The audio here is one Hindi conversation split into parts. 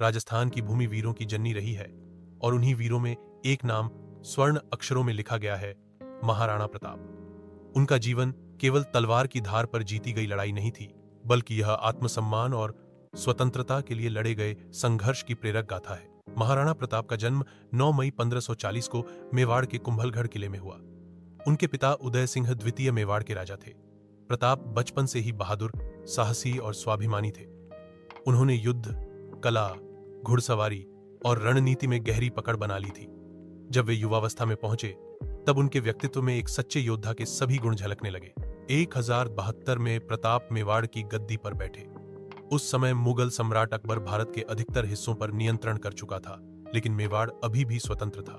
राजस्थान की भूमि वीरों की जननी रही है और उन्हीं वीरों में एक नाम स्वर्ण अक्षरों में लिखा गया है, महाराणा प्रताप। उनका जीवन केवल तलवार की धार पर जीती गई लड़ाई नहीं थी, बल्कि यह आत्मसम्मान और स्वतंत्रता के लिए लड़े गए संघर्ष की प्रेरक गाथा है। महाराणा प्रताप का जन्म 9 मई 1540 को मेवाड़ के कुंभलगढ़ किले में हुआ। उनके पिता उदय सिंह द्वितीय मेवाड़ के राजा थे। प्रताप बचपन से ही बहादुर, साहसी और स्वाभिमानी थे। उन्होंने युद्ध, कला, घुड़सवारी और रणनीति में गहरी पकड़ बना ली थी। जब वे युवावस्था में पहुंचे, तब उनके व्यक्तित्व में एक सच्चे योद्धा के सभी गुण झलकने लगे। 1072 में प्रताप मेवाड़ की गद्दी पर बैठे। उस समय मुगल सम्राट अकबर भारत के अधिकतर हिस्सों पर नियंत्रण कर चुका था, लेकिन मेवाड़ अभी भी स्वतंत्र था।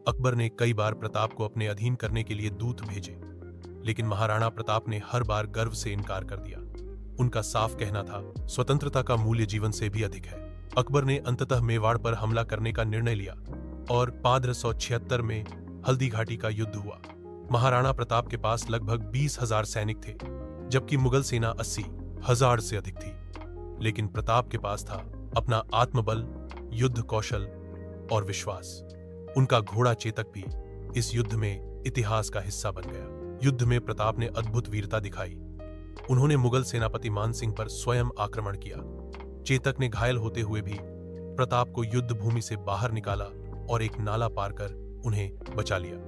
अकबर ने कई बार प्रताप को अपने अधीन करने के लिए दूत भेजे, लेकिन महाराणा प्रताप ने हर बार गर्व से इनकार कर दिया। उनका साफ कहना था, स्वतंत्रता का मूल्य जीवन से भी अधिक है। अकबर ने अंततः मेवाड़ पर हमला करने का निर्णय लिया और 1576 में हल्दी घाटी का युद्ध हुआ। महाराणा प्रताप के पास लगभग 20,000 सैनिक थे, जबकि मुगल सेना 80,000 से अधिक थी। लेकिन प्रताप के पास था अपना आत्मबल, युद्ध कौशल और विश्वास। उनका घोड़ा चेतक भी इस युद्ध में इतिहास का हिस्सा बन गया। युद्ध में प्रताप ने अद्भुत वीरता दिखाई। उन्होंने मुगल सेनापति मान सिंह पर स्वयं आक्रमण किया। चेतक ने घायल होते हुए भी प्रताप को युद्ध भूमि से बाहर निकाला और एक नाला पार कर उन्हें बचा लिया,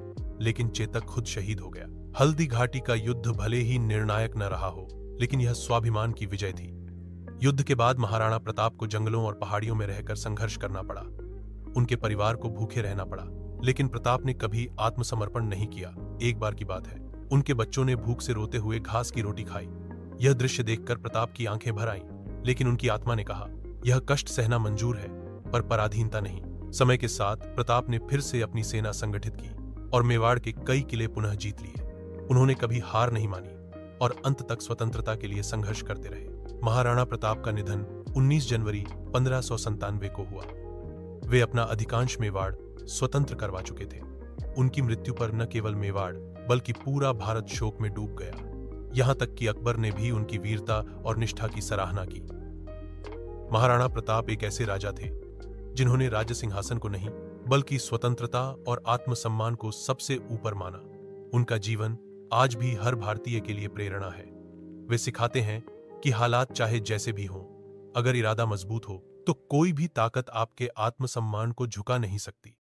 लेकिन चेतक खुद शहीद हो गया। हल्दी घाटी का युद्ध भले ही निर्णायक न रहा हो, लेकिन यह स्वाभिमान की विजय थी। युद्ध के बाद महाराणा प्रताप को जंगलों और पहाड़ियों में रहकर संघर्ष करना पड़ा। उनके परिवार को भूखे रहना पड़ा, लेकिन प्रताप ने कभी आत्मसमर्पण नहीं किया। एक बार की बात है, उनके बच्चों ने भूख से रोते हुए घास की रोटी खाई। यह दृश्य देखकर प्रताप की आंखें भर आईं, लेकिन उनकी आत्मा ने कहा, यह कष्ट सहना मंजूर है, पर पराधीनता नहीं। समय के साथ प्रताप ने फिर से अपनी सेना संगठित की और मेवाड़ के कई किले पुनः जीत लिए। उन्होंने कभी हार नहीं मानी और अंत तक स्वतंत्रता के लिए संघर्ष करते रहे। महाराणा प्रताप का निधन 19 जनवरी 1597 को हुआ। वे अपना अधिकांश मेवाड़ स्वतंत्र करवा चुके थे। उनकी मृत्यु पर न केवल मेवाड़ बल्कि पूरा भारत शोक में डूब गया। यहां तक कि अकबर ने भी उनकी वीरता और निष्ठा की सराहना की। महाराणा प्रताप एक ऐसे राजा थे जिन्होंने राज्य सिंहासन को नहीं, बल्कि स्वतंत्रता और आत्मसम्मान को सबसे ऊपर माना। उनका जीवन आज भी हर भारतीय के लिए प्रेरणा है। वे सिखाते हैं कि हालात चाहे जैसे भी हों, अगर इरादा मजबूत हो तो कोई भी ताकत आपके आत्मसम्मान को झुका नहीं सकती।